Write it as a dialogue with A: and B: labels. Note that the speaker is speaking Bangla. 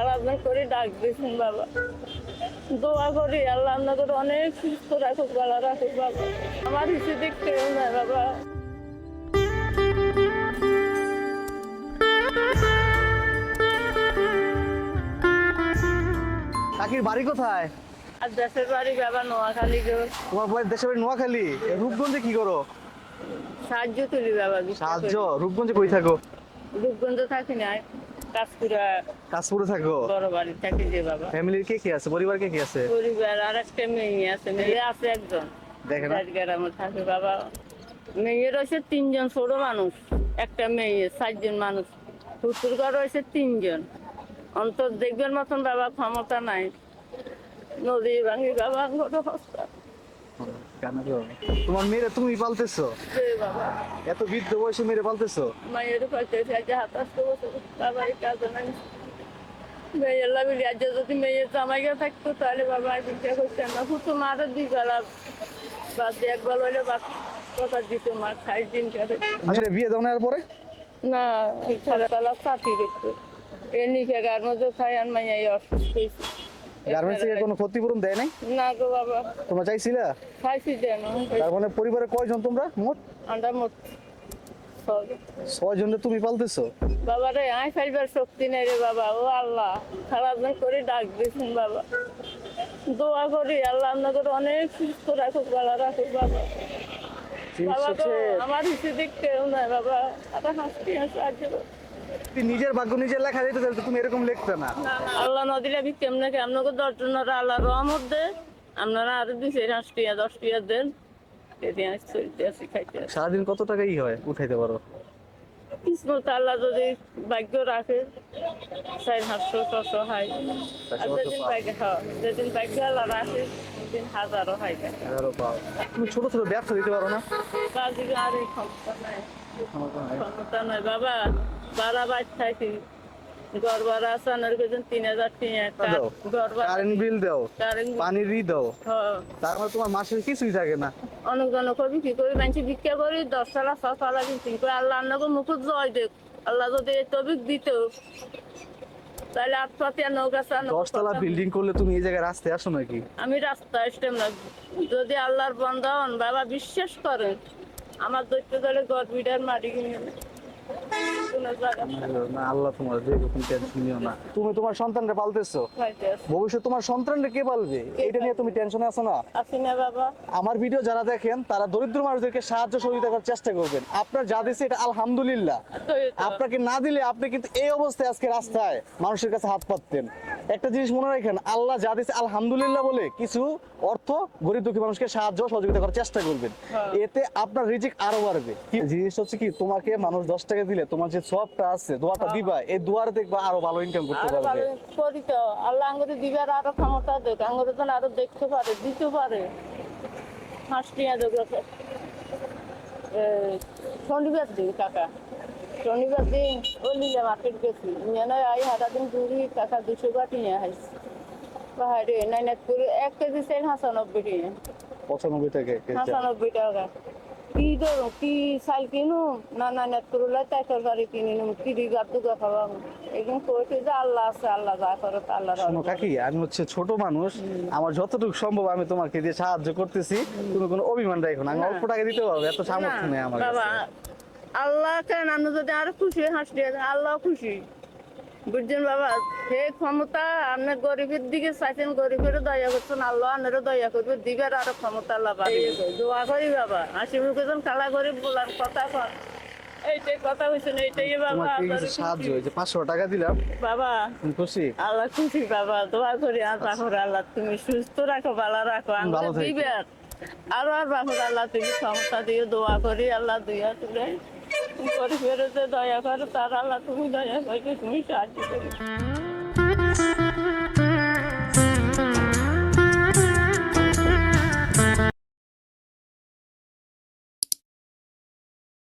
A: খারাপ না করে ডাক দিয়েছেন বাবা। দোয়া করি আল্লাহ আপনাদের অনেক সুস্থ রাখুক, ভালো রাখুক বাবা। আমার হিসেবে কেউ নাই বাবা।
B: কাকির বাড়ি কোথায়?
A: আর দেশের বাড়ি বাবা নোয়াখালী গো।
B: তোমার বাড়ি দেশের বাড়ি নোয়াখালী। রূপগঞ্জে কি করো?
A: সাহায্য তুলি বাবা।
B: সাহায্য? রূপগঞ্জে কই থাকো?
A: রূপগঞ্জ থাকি না, কাজপুরা
B: কাশপুরে থাকো।
A: বড় বাড়ি থাকি যে বাবা।
B: ফ্যামিলির কে কে আছে? পরিবার কে কে আছে?
A: পরিবার আর একটা মেয়ে আছে, মেয়ে আছে একজন।
B: দেখেন না?
A: গ্রামে থাকে বাবা। মেয়ের রয়েছে 3 জন ছোট মানুষ, একটা মেয়ে 4 জন মানুষ। শ্বশুর ঘর রয়েছে 3 জন। অন্তর দেখবেন মতন বাবা ক্ষমতা নাই। নদী ভাঙি বাবা ঘর হস্তা।
B: তোমার মেয়েরে তুমি পালতেছো?
A: বাবা
B: এত বৃদ্ধ বয়সে মেয়েরে পালতেছো?
A: মায়ের পাশে থাকে 27 বছর বাবা এই কাজ নাই। মেয়ের লাভিলি আজ যদি মেয়ের জামাইয়া থাকতো তাহলে বাবা আর ভিক্ষা করতেন না। ফুটো মারও 2 বেলা বাস একবার হইলে বাস কথা দিত, মা 60 দিন কাটে
B: আসলে বিয়ে দাও না এর পরে?
A: না। এই খেলাটালা চাকরি করতো, এর নিচে গার মধ্যে খাই আর মাইয়া অসুস্থ হয়েছে।
B: গার্মেন্টস থেকে কোনো ক্ষতিপূরণ দেয় নাই?
A: না গো বাবা,
B: তোমরা চাইছিলা?
A: খাইছি দেন।
B: তার মানে পরিবারে কয়জন তোমরা মোট?
A: আন্ডা মোট
B: 6 জনে তুমি পালতেছো?
A: বাবা রে আই ফাইবার শক্তি নেই রে বাবা। ও আল্লাহ খারাপ না করে ডাক দিয়েছেন বাবা। দোয়া করি আল্লাহ আপনাদের অনেক সুস্থ রাখুক, ভালো রাখুক বাবা। বাবা তো আমার হিসেবে কেউ নাই বাবা। একটা হাসি আছে আজ।
B: তুই নিজের ভাগ্য নিজের লেখা দিতে চাইতো, তুমি এরকম লিখতে না।
A: আল্লাহ নদীর আমি কেমনে আপনাকে 10 জনের আল্লাহ রহমত দে। আপনারা আরো 2-5 টিয়া 10 টিয়া দেন।
B: সারাদিন কত টাকাই হয় উঠাইতে পারো?
A: কিসমত আল্লাহ যদি ভাগ্য রাখে 400-500 হয়। আর যেদিন ভাগ্য আল্লাহ রাখে সেদিন 1000 হয়।
B: তুমি ছোট ছোট ব্যবসা দিতে পারো না?
A: কাজে আর এই ক্ষমতা নাই, ক্ষমতা নাই বাবা। বাড়া বাদ থাকি ঘর ভাড়া আছে আনার কেজন 3000 টাকা। ঘর ভাড়া,
B: কারেন্ট বিল দাও, পানির ই দাও, তারপর তোমার মাসে কিছুই থাকে না।
A: অনেক জন কবি কি করি মানুষ ভিক্ষা করি 10 টাকা 6 টাকা বিক্রি করে। আল্লাহ আপনাকে মুখে জয় দেখ। আল্লাহ যদি এই তবিক দিত তাহলে আটপাতিয়া নৌকা
B: 10 তলা বিল্ডিং করলে তুমি এই জায়গায় রাস্তায় আসো নাকি?
A: আমি রাস্তা আসতাম না। যদি আল্লাহর বান্দা হন বাবা, বিশ্বাস করেন আমার দৈত্য দলে ঘর বিড়ার মাটি কিনে
B: না, আল্লাহ তোমার টেনশন নিও না। তুমি তোমার সন্তানকে পালতেছো, ভবিষ্যৎ তোমার সন্তানকে কে পালবে এটা নিয়ে তুমি টেনশনে আছো না?
A: আছি না বাবা।
B: আমার ভিডিও যারা দেখেন তারা দরিদ্র মানুষদেরকে সাহায্য সহযোগিতা করার চেষ্টা করবেন। আপনার যা দিচ্ছে এটা আলহামদুলিল্লাহ। আপনাকে না দিলে আপনি কিন্তু এই অবস্থায় আজকে রাস্তায় মানুষের কাছে হাত পাততেন। একটা জিনিস মনে রাখেন, আল্লাহ যা দিচ্ছে আলহামদুলিল্লাহ বলে কিছু অর্থ গরিব দুঃখী মানুষকে সাহায্য সহযোগিতা করার চেষ্টা করবেন। এতে আপনার রিজিক আরো বাড়বে। জিনিস হচ্ছে কি, তোমাকে মানুষ 10 টাকা দিলে তোমার যে সবটা আছে দোয়াটা দিবা, এই দোয়ারে দেখবা আরো ভালো ইনকাম করতে পারবে।
A: করি তো আল্লাহ আঙ্গুরে দিবার আরো ক্ষমতা দেখ, আঙ্গুরে তো আরো দেখতে পারে, দিতে পারে। হাসটিয়া দেখ শনিবার দিন কাকা, শনিবার দিন ও লীলা মার্কেট গেছি নয় আই হারা দিন ঘুরি কাকা 200 বাটি নিয়ে আসছি পাহাড়ে নাইনাত করে 1 কেজি সেল 95 টাকা।
B: 95 টাকা?
A: 95 টাকা কি ধরো কি চাল কিনু না নাইনাত করলে তাই তরকারি কিনে নিম কি দি গাদ দুগা খাওয়া। একদম কইতে যে আল্লাহ আছে, আল্লাহ যা করে আল্লাহ।
B: শোনো কাকি, আমি হচ্ছে ছোট মানুষ, আমার যতটুকু সম্ভব আমি তোমাকে দিয়ে সাহায্য করতেছি। তুমি কোনো অভিমান রাখো না, আমি অল্প টাকা দিতে পারবো, এত সামর্থ্য নেই আমার
A: বাবা। আল্লাহ কেন আমি যদি আরো খুশি হাসি আল্লাহ খুশি বুঝছেন বাবা। সে ক্ষমতা আপনার গরিবের দিকে চাইছেন, গরিবের দয়া করছেন, আল্লাহ আপনারও দয়া করবে, দিবের আরো ক্ষমতা আল্লাহ দোয়া করি বাবা। হাসি মুখে কালা গরিব বলার কথা কর, এইটাই কথা হয়েছে না, এইটাই বাবা
B: সাহায্য হয়েছে। 500 টাকা দিলাম
A: বাবা,
B: খুশি?
A: আল্লাহ খুশি বাবা। দোয়া করি আল্লাহ করে আল্লাহ তুমি সুস্থ রাখো, ভালো রাখো, আমাদের দিবের আরো আর বাবুর আল্লাহ তুমি ক্ষমতা দিয়ে দোয়া করি আল্লাহ দিয়া তুলে গরিবের দয়া করো, তার আল্লাহ তুমি দয়া করে তুমি সাহায্য করি।